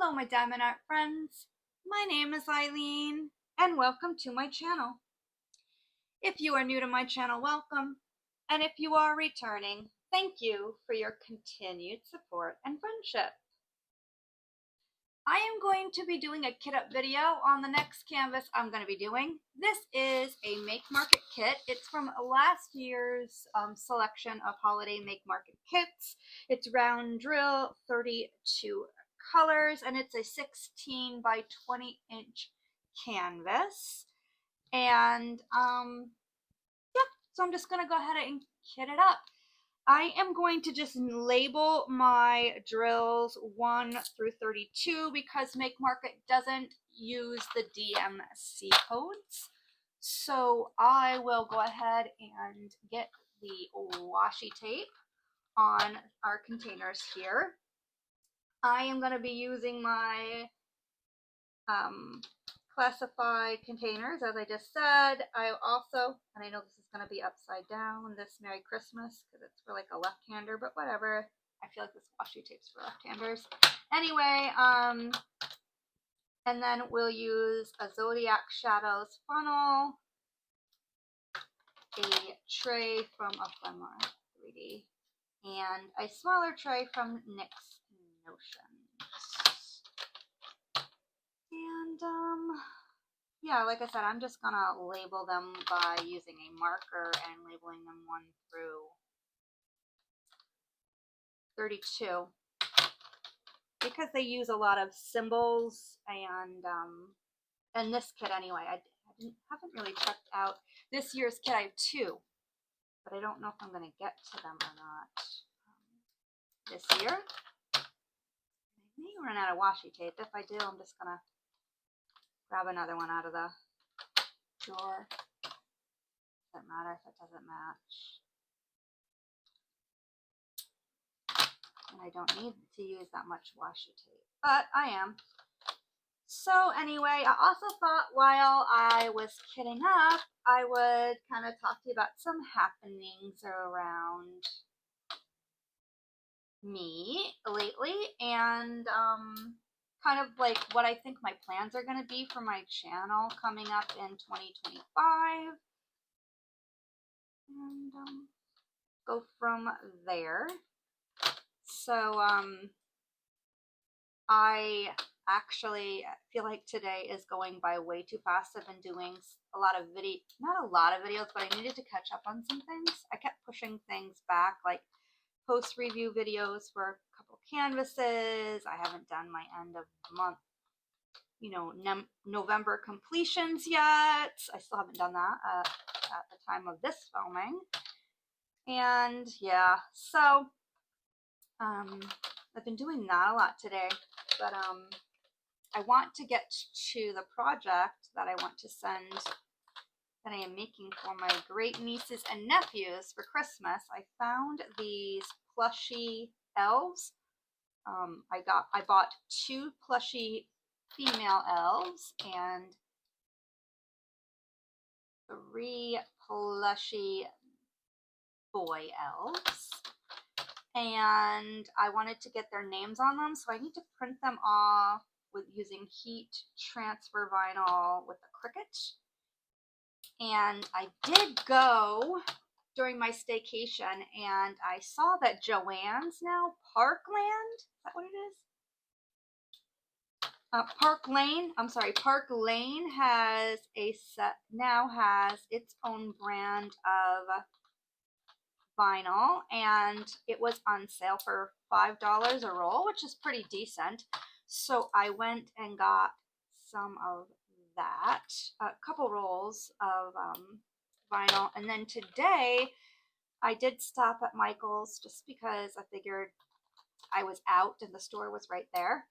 Hello my diamond art friends, my name is Ilene and welcome to my channel. If you are new to my channel, welcome, and if you are returning, thank you for your continued support and friendship. I am going to be doing a kit up video on the next canvas I'm going to be doing. This is a MakeMarket kit. It's from last year's selection of holiday MakeMarket kits. It's round drill, 32 colors, and it's a 16 by 20 inch canvas. And yeah, so I'm just going to go ahead and kit it up. I am going to just label my drills 1 through 32 because MakeMarket doesn't use the DMC codes. So I will go ahead and get the washi tape on our containers here. I am going to be using my classified containers, as I just said. I also, and I know this is going to be upside down, this Merry Christmas, because it's for like a left-hander, but whatever. I feel like this washi tape's for left-handers. Anyway, and then we'll use a Zodiac Shadows funnel, a tray from Ephemera 3D, and a smaller tray from NYX Notions. And yeah, like I said, I'm just gonna label them by using a marker and labeling them 1 through 32 because they use a lot of symbols, and this kit anyway, I haven't really checked out this year's kit. I have 2, but I don't know if I'm gonna get to them or not this year. I may run out of washi tape. If I do, I'm just gonna grab another one out of the drawer. Doesn't matter if it doesn't match. And I don't need to use that much washi tape, but I am. So anyway, I also thought while I was kitting up, I would kind of talk to you about some happenings around me lately, and kind of like what I think my plans are going to be for my channel coming up in 2025, and go from there. So I actually feel like today is going by way too fast. I've been doing a lot of not a lot of videos, but I needed to catch up on some things. I kept pushing things back, like post review videos for a couple canvases. I haven't done my end of month, November completions yet. I still haven't done that at the time of this filming. And yeah, so I've been doing that a lot today, but I want to get to the project that I want to send, that I am making for my great nieces and nephews for Christmas. I found these plushy elves. I bought 2 plushy female elves and 3 plushy boy elves. And I wanted to get their names on them, so I need to print them off with using heat transfer vinyl with a Cricut. And I did go during my staycation, and I saw that Joann's now Parkland. Is that what it is? Park Lane has has its own brand of vinyl, and it was on sale for $5 a roll, which is pretty decent. So I went and got some of that, a couple rolls of vinyl, and then today I did stop at Michael's just because I figured I was out and the store was right there.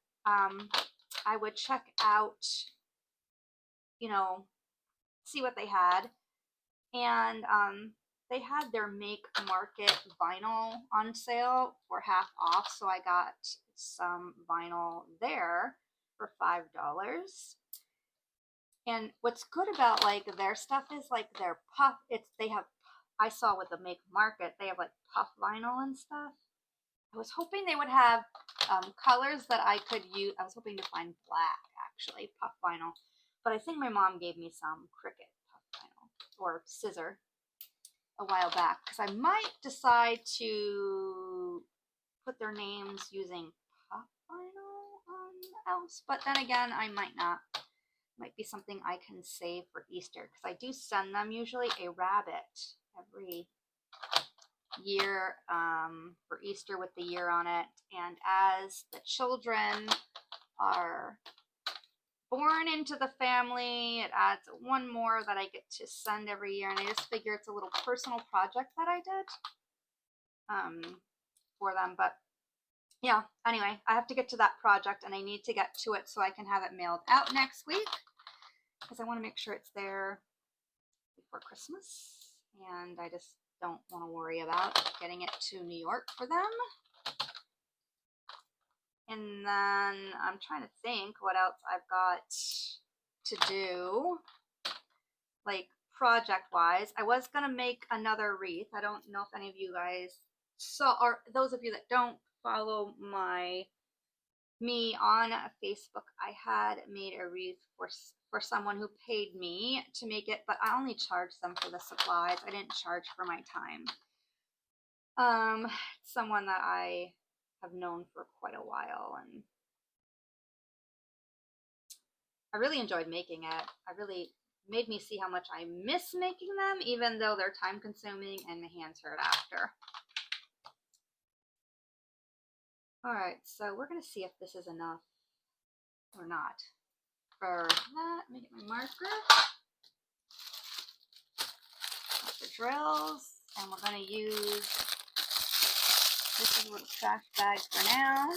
I would check out, see what they had, and they had their MakeMarket vinyl on sale for half off, so I got some vinyl there for $5. And what's good about like their stuff is like their puff. I saw with the MakeMarket they have like puff vinyl and stuff. I was hoping they would have colors that I could use. I was hoping to find black, actually, puff vinyl. But I think my mom gave me some Cricut puff vinyl or scissor a while back, because I might decide to put their names using puff vinyl else. But then again, I might not. Might be something I can save for Easter, because I do send them usually a rabbit every year for Easter with the year on it. And as the children are born into the family, it adds one more that I get to send every year, and I just figure it's a little personal project that I did for them. But yeah, anyway, I have to get to that project, and I need to get to it so I can have it mailed out next week, because I want to make sure it's there before Christmas, and I just don't want to worry about getting it to New York for them. And then I'm trying to think what else I've got to do, like project wise. I was gonna make another wreath. I don't know if any of you guys saw, or those of you that don't follow me on Facebook, I had made a wreath for someone who paid me to make it, but I only charged them for the supplies. I didn't charge for my time. Someone that I have known for quite a while, and I really enjoyed making it. I really made me see how much I miss making them, even though they're time consuming and my hands hurt after. Alright, so we're going to see if this is enough or not. For that, let me get my marker, the drills, and we're going to use, this is a little trash bag for now.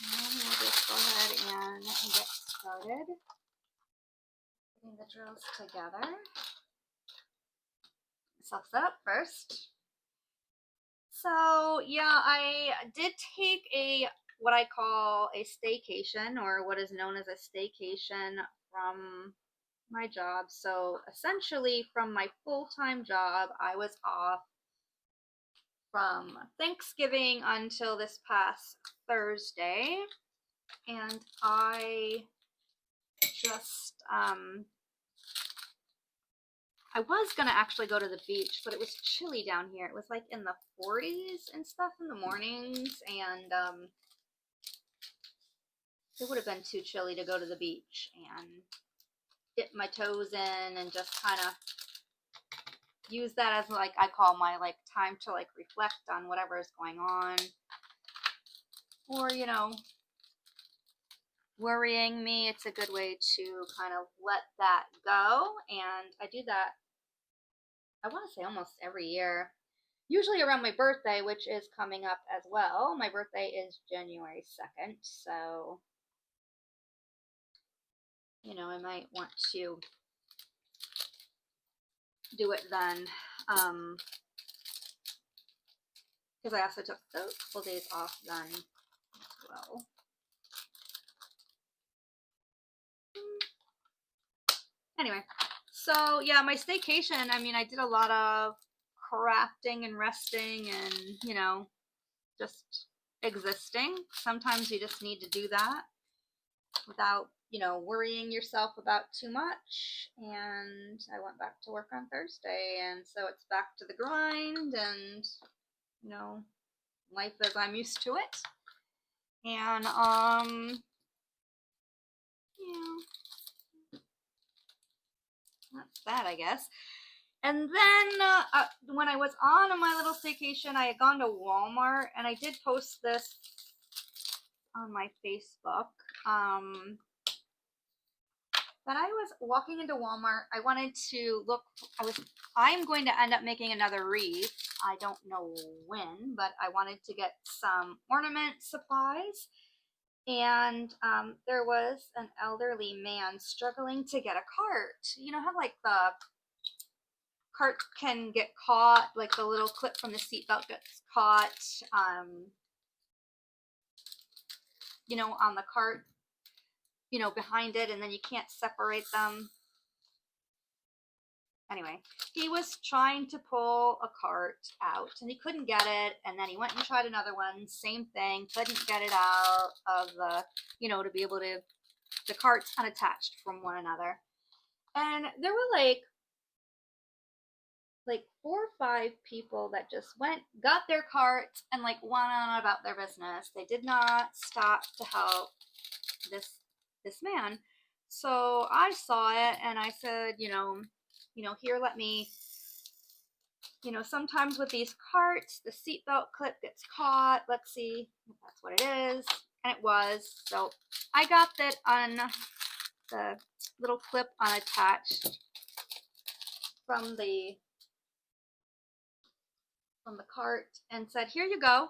And we'll just go ahead and get started putting the drills together. So I'll set up first. So yeah, I did take what I call a staycation, or what is known as a staycation, from my job. So essentially from my full-time job, I was off from Thanksgiving until this past Thursday, and I just I was gonna actually go to the beach, but it was chilly down here. It was like in the 40s and stuff in the mornings, and it would have been too chilly to go to the beach and dip my toes in and just kind of use that as, like, I call my like time to like reflect on whatever is going on, or you know, worrying me. It's a good way to kind of let that go, and I do that, I want to say, almost every year. Usually around my birthday, which is coming up as well. My birthday is January 2nd, so, you know, I might want to do it then. Because I also took a couple days off then as well. Anyway, so yeah, my staycation, I mean, I did a lot of crafting and resting and, you know, just existing. Sometimes you just need to do that without, you know, worrying yourself about too much. And I went back to work on Thursday, and so it's back to the grind and, you know, life as I'm used to it. And yeah, that's that, I guess. And then when I was on my little staycation, I had gone to Walmart, and I did post this on my Facebook. That I was walking into Walmart. I wanted to look. I'm going to end up making another wreath. I don't know when, but I wanted to get some ornament supplies. And there was an elderly man struggling to get a cart. You know how like the cart can get caught, like the little clip from the seatbelt gets caught, you know, on the cart, you know, behind it, and then you can't separate them. Anyway, he was trying to pull a cart out and he couldn't get it. And then he went and tried another one, same thing, couldn't get it out of the, you know, to be able to, the carts unattached from one another. And there were like 4 or 5 people that just went, got their carts and like went on about their business. They did not stop to help this man. So I saw it and I said, here, let me, sometimes with these carts, the seatbelt clip gets caught. Let's see if that's what it is. And it was. So I got that on the little clip unattached from the cart and said, here you go.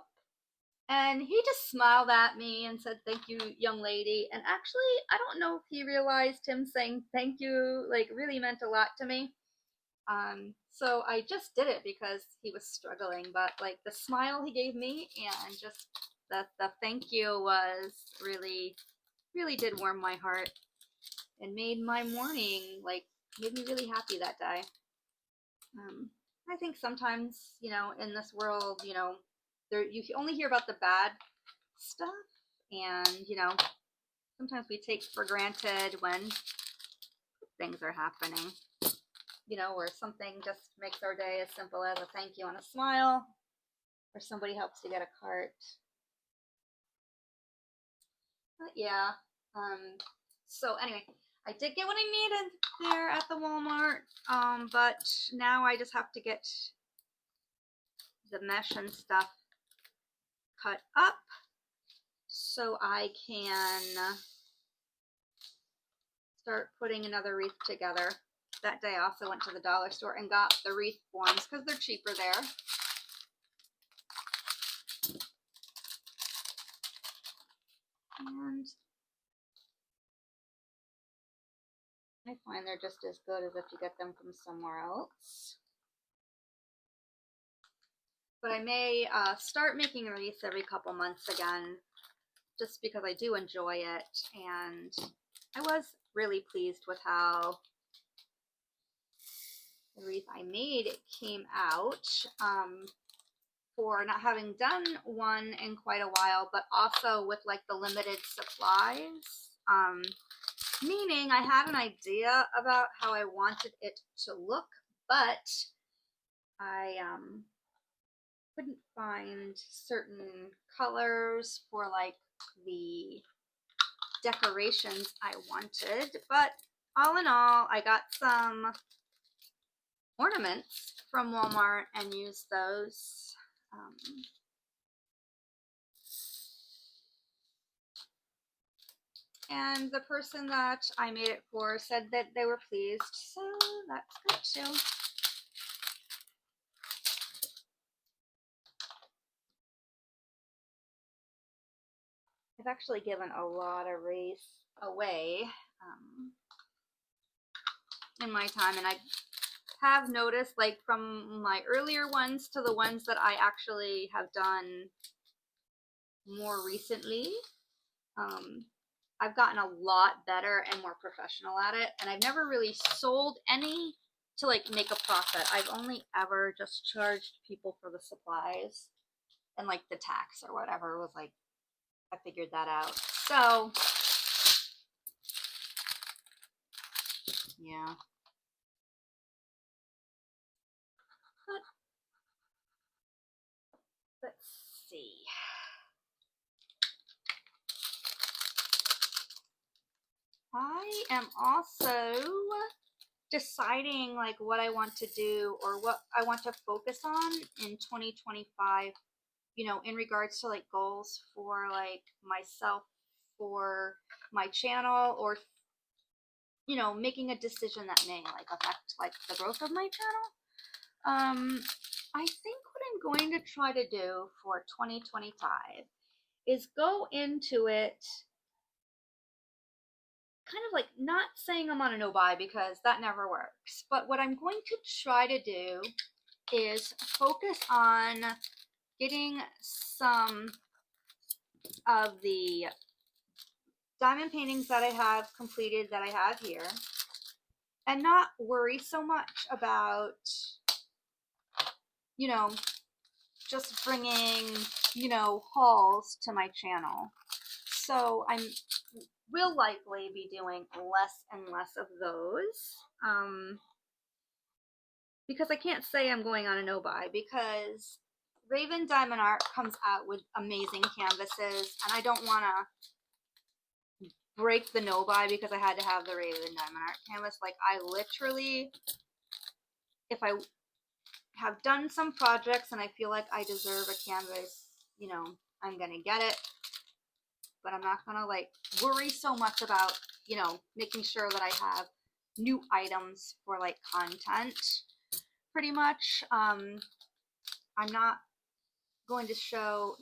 And he just smiled at me and said, thank you, young lady. And actually, I don't know if he realized him saying thank you, like, really meant a lot to me. So I just did it because he was struggling. But, like, the smile he gave me and just the thank you was really, really did warm my heart and made my morning, like, made me really happy that day. I think sometimes, in this world, you only hear about the bad stuff, and sometimes we take for granted when things are happening, or something just makes our day as simple as a thank you and a smile, or somebody helps you get a cart. But yeah, so anyway, I did get what I needed there at the Walmart, but now I just have to get the mesh and stuff cut up so I can start putting another wreath together. That day I also went to the dollar store and got the wreath forms because they're cheaper there. And I find they're just as good as if you get them from somewhere else. But I may start making wreaths every couple months again, just because I do enjoy it. And I was really pleased with how the wreath I made came out, for not having done one in quite a while, but also with like the limited supplies. Meaning I had an idea about how I wanted it to look, but I couldn't find certain colors for like the decorations I wanted. But all in all, I got some ornaments from Walmart and used those. And the person that I made it for said that they were pleased, so that's good too. I've actually given a lot of wreaths away in my time, and I have noticed, like, from my earlier ones to the ones that I actually have done more recently, I've gotten a lot better and more professional at it, and I've never really sold any to like make a profit. I've only ever just charged people for the supplies and like the tax or whatever was like, I figured that out. So yeah. But let's see. I am also deciding like what I want to do or what I want to focus on in 2025, in regards to like goals for like myself, for my channel, or making a decision that may like affect like the growth of my channel. I think what I'm going to try to do for 2025 is go into it kind of like not saying I'm on a no buy because that never works. But what I'm going to try to do is focus on getting some of the diamond paintings that I have completed that I have here. and not worry so much about, you know, just bringing, you know, hauls to my channel. So I will likely be doing less and less of those. Because I can't say I'm going on a no-buy, because Raven Diamond Art comes out with amazing canvases, and I don't want to break the no-buy because I had to have the Raven Diamond Art canvas. Like, I literally, if I have done some projects and I feel like I deserve a canvas, you know, I'm going to get it. But I'm not going to, like, worry so much about, you know, making sure that I have new items for, like, content. Pretty much. I'm not going to show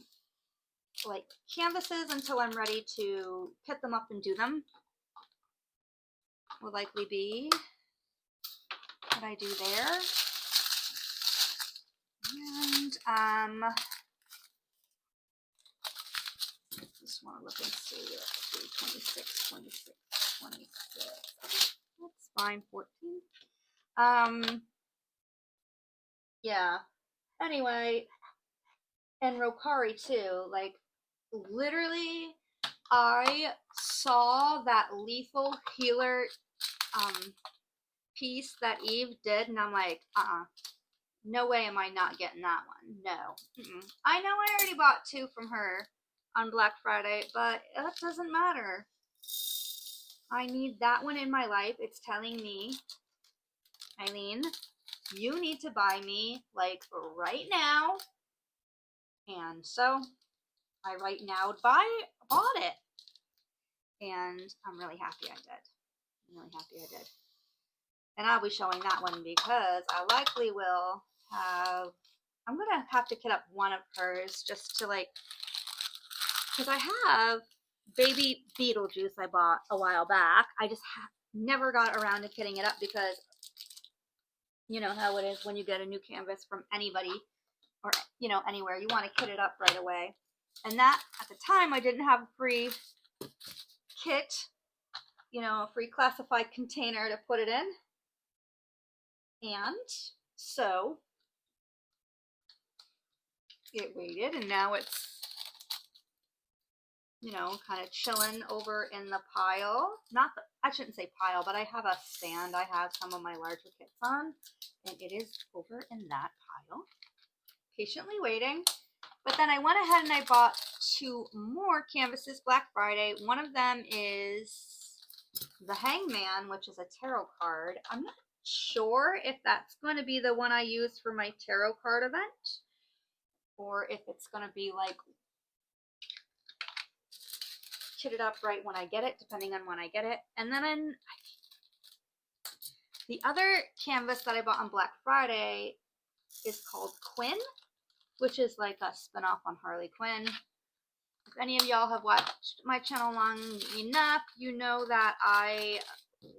like canvases until I'm ready to put them up and do them. Will likely be what I do there. And just want to look and see. Let's see, 26, 26, 26. That's fine. 14. Yeah. Anyway, and Rokari too. Like, literally, I saw that Lethal Healer piece that Eve did, and I'm like, no way am I not getting that one. No. I know I already bought 2 from her on Black Friday, but that doesn't matter. I need that one in my life. It's telling me, Ilene, you need to buy me, like, right now. And so I right now bought it. And I'm really happy I did. I'm really happy I did. And I'll be showing that one because I likely will have, I'm going to have to kit up one of hers just to, like, because I have baby Beetlejuice I bought a while back. I just never got around to kitting it up because you know how it is when you get a new canvas from anybody or, you know, anywhere. You want to kit it up right away. And that, at the time, I didn't have a free kit, you know, a free classified container to put it in. And so it waited, and now it's, you know, kind of chilling over in the pile. Not the, I shouldn't say pile, but I have a stand I have some of my larger kits on, and it is over in that pile, patiently waiting. But then I went ahead and I bought 2 more canvases Black Friday. One of them is the Hangman, which is a tarot card. I'm not sure if that's going to be the one I use for my tarot card event, or if it's going to be like kitted up right when I get it, depending on when I get it. And then the other canvas that I bought on Black Friday is called Quinn, which is like a spinoff on Harley Quinn. If any of y'all have watched my channel long enough, you know that I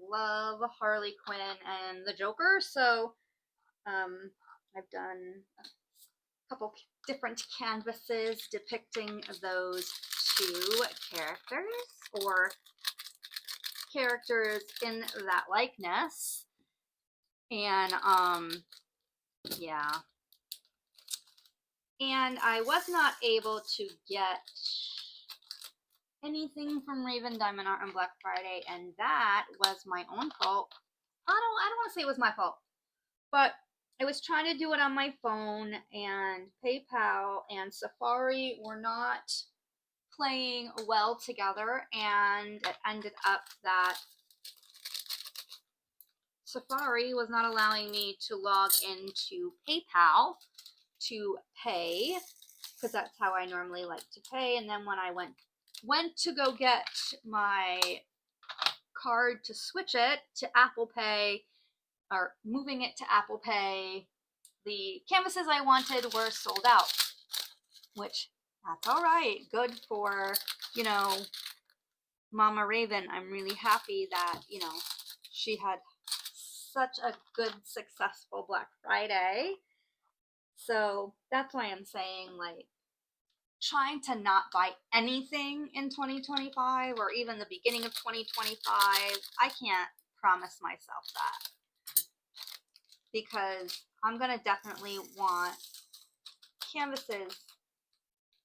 love Harley Quinn and the Joker. So I've done a couple different canvases depicting those 2 characters, or characters in that likeness. And yeah. And I was not able to get anything from Raven Diamond Art on Black Friday, and that was my own fault. I don't want to say it was my fault, but I was trying to do it on my phone, and PayPal and Safari were not playing well together, and it ended up that Safari was not allowing me to log into PayPal to pay, because that's how I normally like to pay. And then when I went to go get my card to switch it to Apple Pay, or moving it to Apple Pay, the canvases I wanted were sold out, which that's all right. Good for, you know, Mama Raven. I'm really happy that, you know, she had such a good, successful Black Friday. So that's why I'm saying, like, trying to not buy anything in 2025 or even the beginning of 2025. I can't promise myself that, because I'm going to definitely want canvases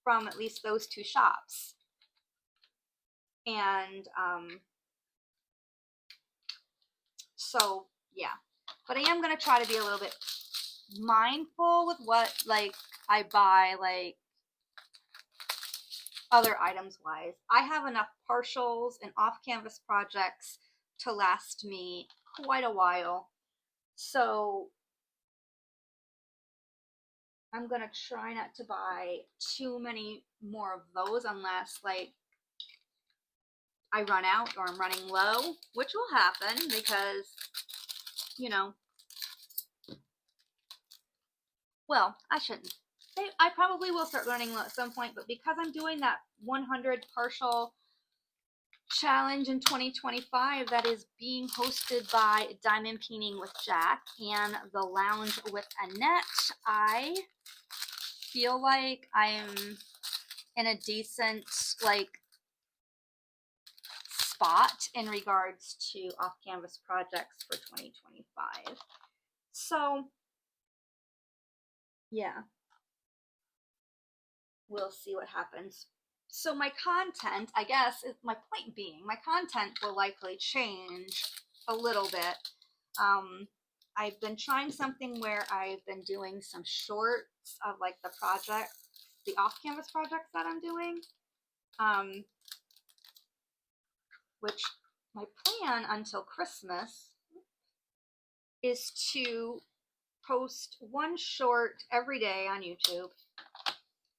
from at least those two shops. And so yeah, but I am going to try to be a little bit mindful with what like I buy, like other items wise. I have enough partials and off canvas projects to last me quite a while, so I'm gonna try not to buy too many more of those unless like I run out or I'm running low, which will happen because, you know, well, I shouldn't. I probably will start running low at some point, but because I'm doing that 100 partial challenge in 2025 that is being hosted by Diamond Painting with Jack and The Lounge with Annette, I feel like I'm in a decent like spot in regards to off-canvas projects for 2025. So yeah, we'll see what happens. So my content, I guess, my point being, my content will likely change a little bit. I've been trying something where I've been doing some shorts of like the project, the off-canvas projects that I'm doing, which my plan until Christmas is to post one short every day on YouTube.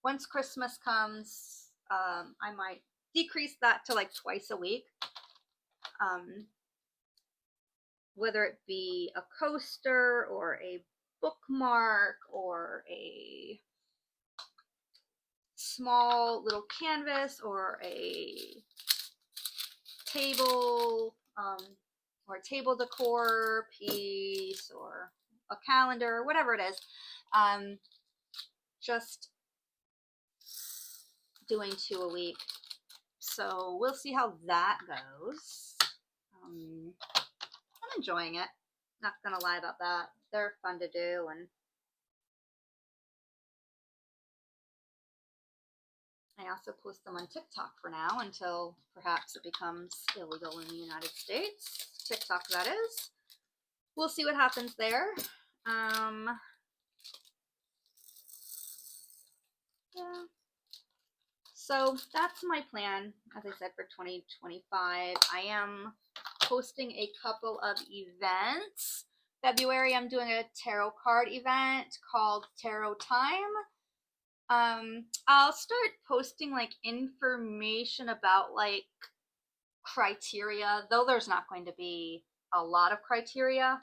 Once Christmas comes, I might decrease that to like twice a week. Whether it be a coaster or a bookmark or a small little canvas or a table or a table decor piece or a calendar, whatever it is. Just doing 2 a week. So we'll see how that goes. I'm enjoying it. Not gonna lie about that. They're fun to do, and I also post them on TikTok for now until perhaps it becomes illegal in the United States. TikTok, that is. We'll see what happens there. Yeah. So that's my plan, as I said, for 2025. I am hosting a couple of events. February, I'm doing a tarot card event called Tarot Time. I'll start posting like information about like criteria, though there's not going to be a lot of criteria.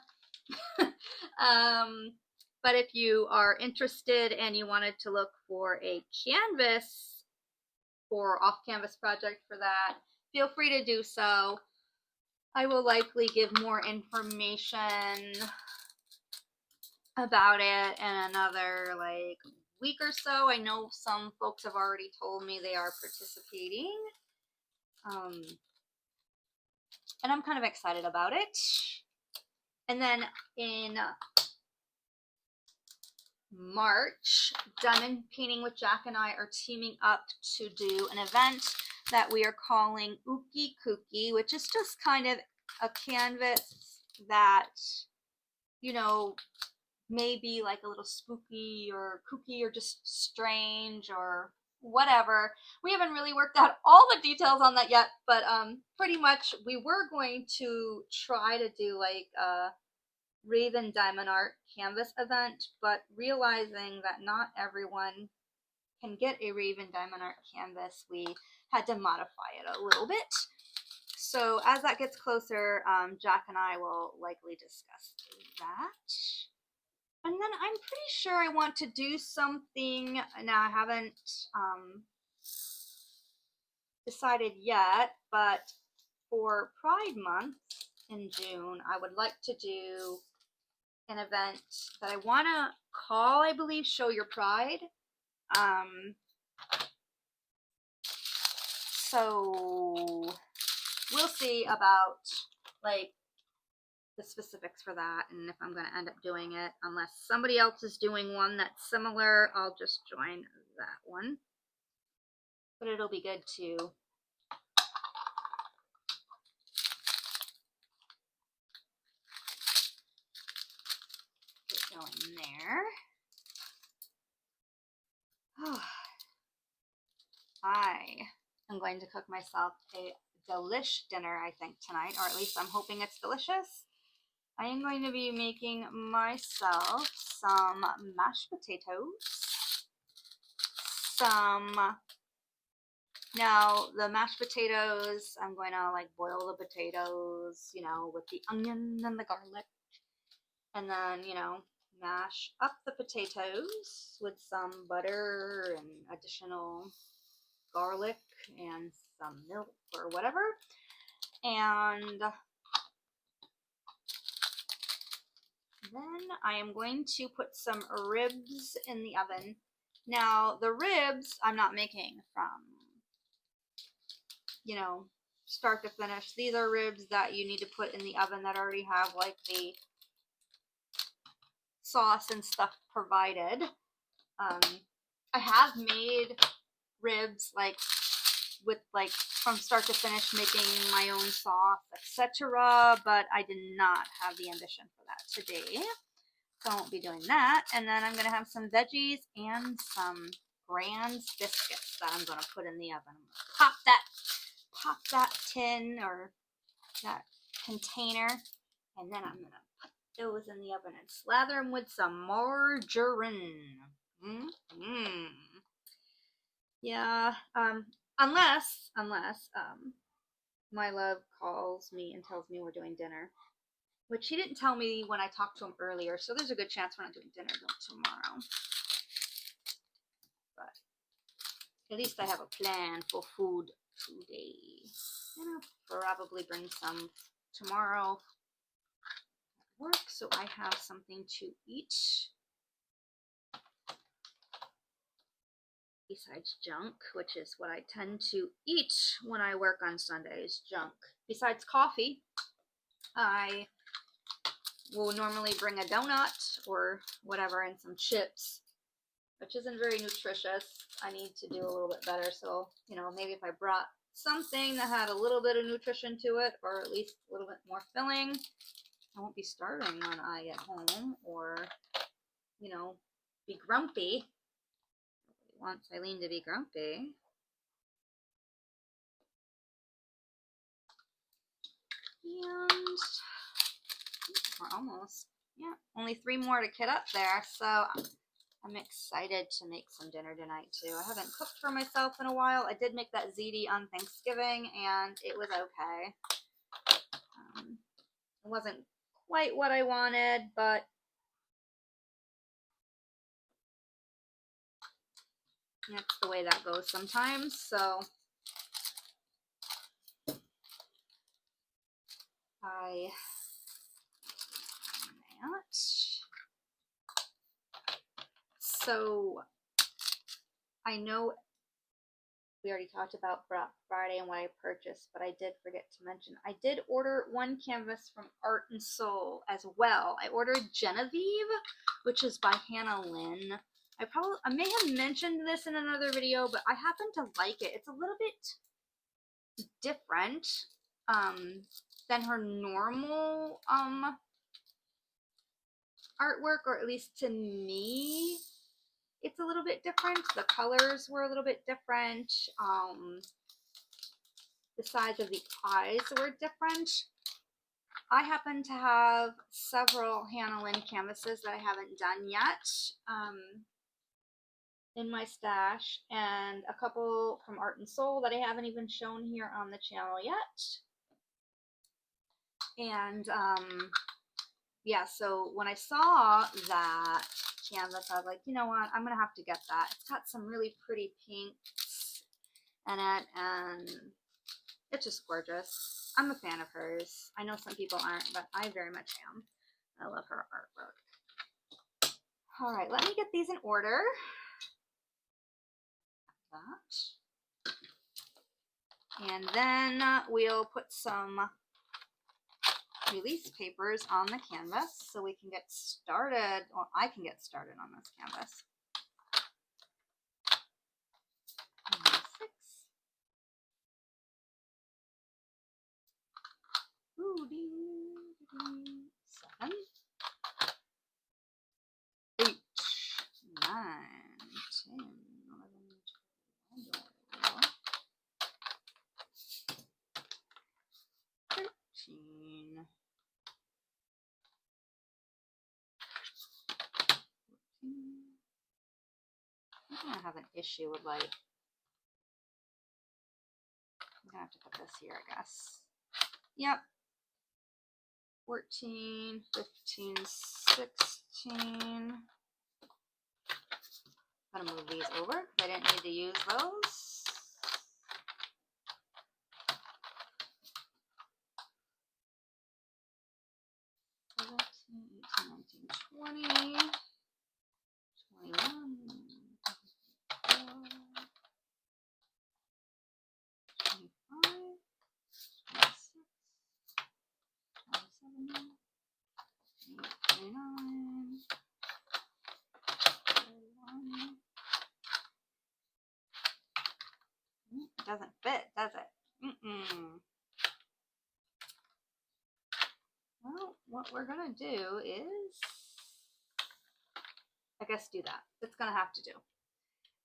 But if you are interested and you wanted to look for a canvas or off-canvas project for that, feel free to do so. I will likely give more information about it in another like week or so. I know some folks have already told me they are participating. And I'm kind of excited about it. And then in March, Diamond Painting with Jack and I are teaming up to do an event that we are calling Ookie Kookie, which is just kind of a canvas that, you know, maybe like a little spooky or kooky or just strange or whatever. We haven't really worked out all the details on that yet, but pretty much we were going to try to do like a Raven Diamond Art canvas event, but realizing that not everyone can get a Raven Diamond Art canvas, we had to modify it a little bit. So as that gets closer, Jack and I will likely discuss that. And then I'm pretty sure I want to do something, now I haven't decided yet, but for Pride Month in June, I would like to do an event that I want to call, I believe, Show Your Pride. So we'll see about like the specifics for that and if I'm going to end up doing it. Unless somebody else is doing one that's similar, I'll just join that one. But it'll be good to get going there. I am going to cook myself a delish dinner, I think, tonight, or at least I'm hoping it's delicious. I am going to be making myself some mashed potatoes, now the mashed potatoes, I'm going to like boil the potatoes, you know, with the onion and the garlic, and then, you know, mash up the potatoes with some butter and additional garlic and some milk or whatever, and then I am going to put some ribs in the oven. Now the ribs I'm not making from, you know, start to finish. These are ribs that you need to put in the oven that already have like the sauce and stuff provided. I have made ribs like with like from start to finish making my own sauce, etc., but I did not have the ambition for that today, so I won't be doing that. And then I'm gonna have some veggies and some Grand's biscuits that I'm gonna put in the oven. I'm gonna pop that tin or that container, and then I'm gonna put those in the oven and slather them with some margarine. Yeah, unless my love calls me and tells me we're doing dinner, which he didn't tell me when I talked to him earlier, so there's a good chance we're not doing dinner tomorrow. But at least I have a plan for food today. And I'll probably bring some tomorrow at work, so I have something to eat. Besides junk, which is what I tend to eat when I work on Sundays, junk. Besides coffee, I will normally bring a donut or whatever and some chips, which isn't very nutritious. I need to do a little bit better, so, you know, maybe if I brought something that had a little bit of nutrition to it, or at least a little bit more filling, I won't be starving when I get home, or, you know, be grumpy. Wants Ilene to be grumpy. And we're almost, yeah, only 3 more to get up there, so I'm excited to make some dinner tonight too. I haven't cooked for myself in a while. I did make that ziti on Thanksgiving and it was okay. It wasn't quite what I wanted, but that's the way that goes sometimes. So I that. So I know we already talked about Black Friday and what I purchased, but I did forget to mention I did order one canvas from Art and Soul as well. I ordered Genevieve, which is by Hannah Lynn. I may have mentioned this in another video, but I happen to like it. It's a little bit different than her normal artwork, or at least to me it's a little bit different. The colors were a little bit different. The size of the eyes were different. I happen to have several Hannah Lynn canvases that I haven't done yet in my stash, and a couple from Art and Soul that I haven't even shown here on the channel yet. And yeah, so when I saw that canvas, I was like, you know what, I'm gonna have to get that. It's got some really pretty pinks in it, and it's just gorgeous. I'm a fan of hers. I know some people aren't, but I very much am. I love her artwork. All right, let me get these in order. That. And then we'll put some release papers on the canvas so we can get started, or I can get started on this canvas. Number 6. Ooh, 7, 8, 9, 10, 11, 12, 13, 14. I'm gonna have an issue with like, I'm gonna have to put this here, I guess. Yep. 14, 15, 16. I'm gonna move these over because I didn't need to use those. $17, $18, $19, $20, $21, $25, $26, $27, $29, $31. It doesn't fit, does it? Well, what we're gonna do is, I guess, do that. It's gonna have to do.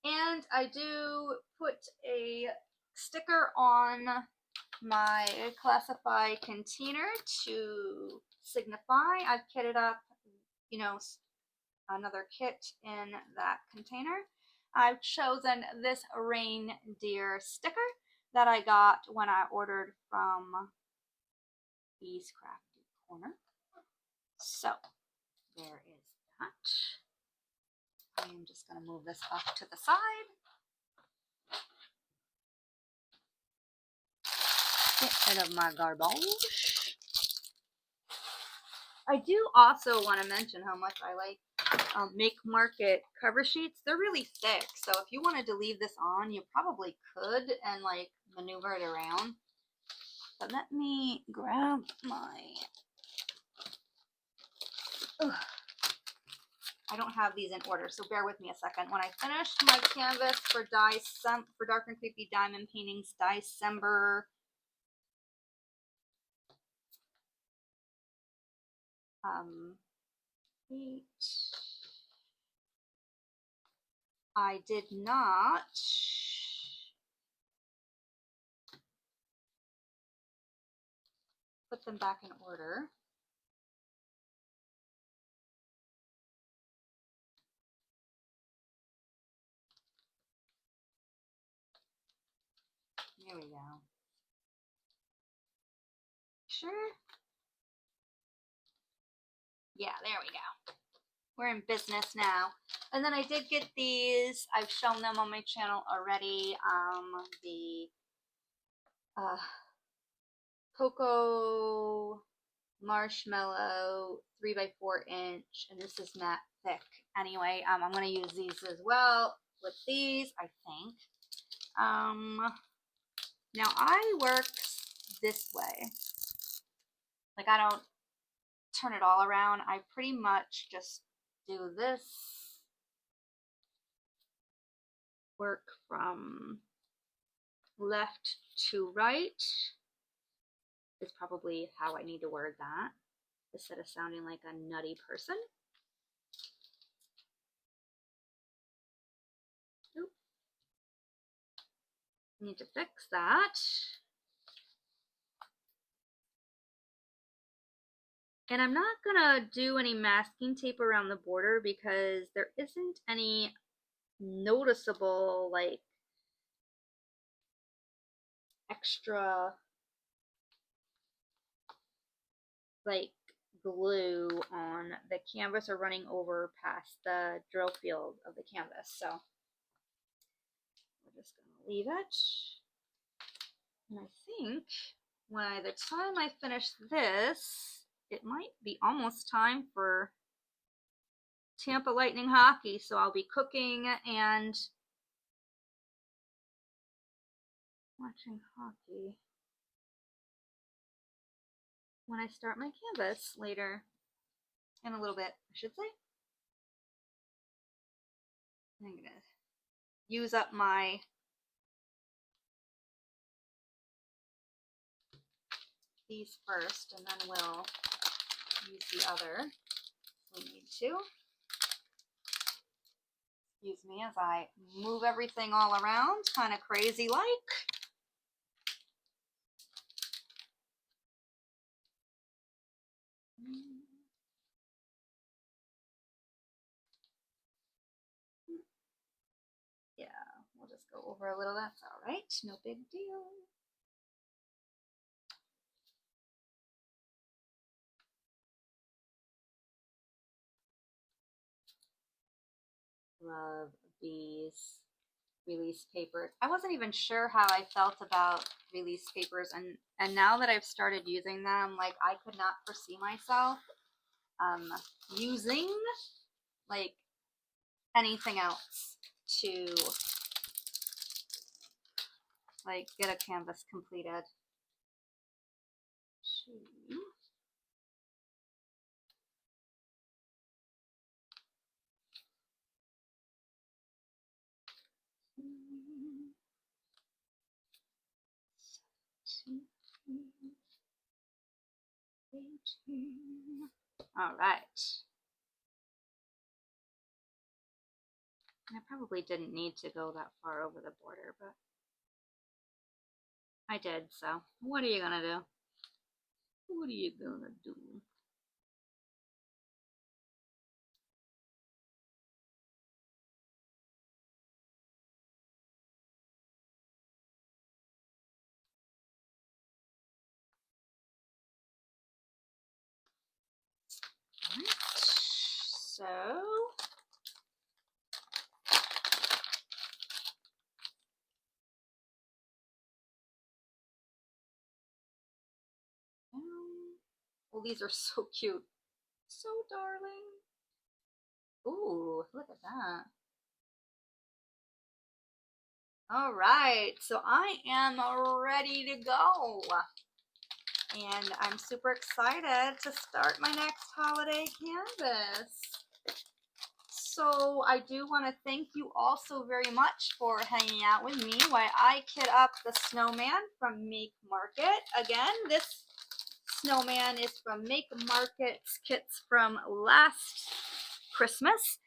And I do put a sticker on my classify container to signify I've kitted up, you know, another kit in that container. I've chosen this reindeer sticker that I got when I ordered from Bee's Crafty Corner. So there is that. I am just going to move this off to the side. Get rid of my garbage. I do also want to mention how much I like MakeMarket cover sheets. They're really thick, so if you wanted to leave this on, you probably could and like maneuver it around. But let me grab my... Ugh. I don't have these in order, so bear with me a second. When I finished my canvas for Dark and Creepy Diamond Paintings December, I did not put them back in order. There we go. Sure. Yeah, there we go. We're in business now. And then I did get these. I've shown them on my channel already. The cocoa marshmallow 3x4 inch, and this is matte thick. Anyway, I'm going to use these as well with these, I think. Now I work this way. Like, I don't turn it all around. I pretty much just do this, work from left to right is probably how I need to word that, instead of sounding like a nutty person. Oop. Need to fix that. And I'm not gonna do any masking tape around the border because there isn't any noticeable like extra like glue on the canvas or running over past the drill field of the canvas. So we're just gonna leave it. And I think by the time I finish this, it might be almost time for Tampa Lightning hockey. So I'll be cooking and watching hockey when I start my canvas later. In a little bit, I should say. I'm gonna use up these first, and then we'll use the other if we need to. Excuse me as I move everything all around, kind of crazy like. Yeah, we'll just go over a little, that's all right, no big deal. Love these release papers. I wasn't even sure how I felt about release papers, and now that I've started using them, like I could not foresee myself using like anything else to like get a canvas completed. All right. I probably didn't need to go that far over the border, but I did, so what are you gonna do? What are you gonna do? Right. So well, these are so cute. So darling. Ooh, look at that. All right, so I am ready to go. And I'm super excited to start my next holiday canvas. So I do want to thank you all so very much for hanging out with me while I kit up the snowman from MakeMarket. Again, this snowman is from MakeMarket's kits from last Christmas.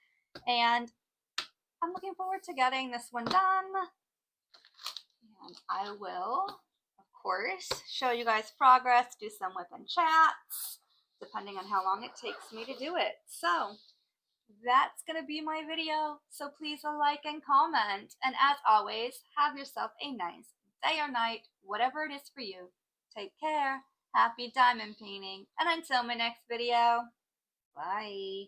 And I'm looking forward to getting this one done. And I will, of course, show you guys progress, do some whip and chats, depending on how long it takes me to do it. So that's going to be my video. So please like and comment. And as always, have yourself a nice day or night, whatever it is for you. Take care. Happy diamond painting. And until my next video, bye.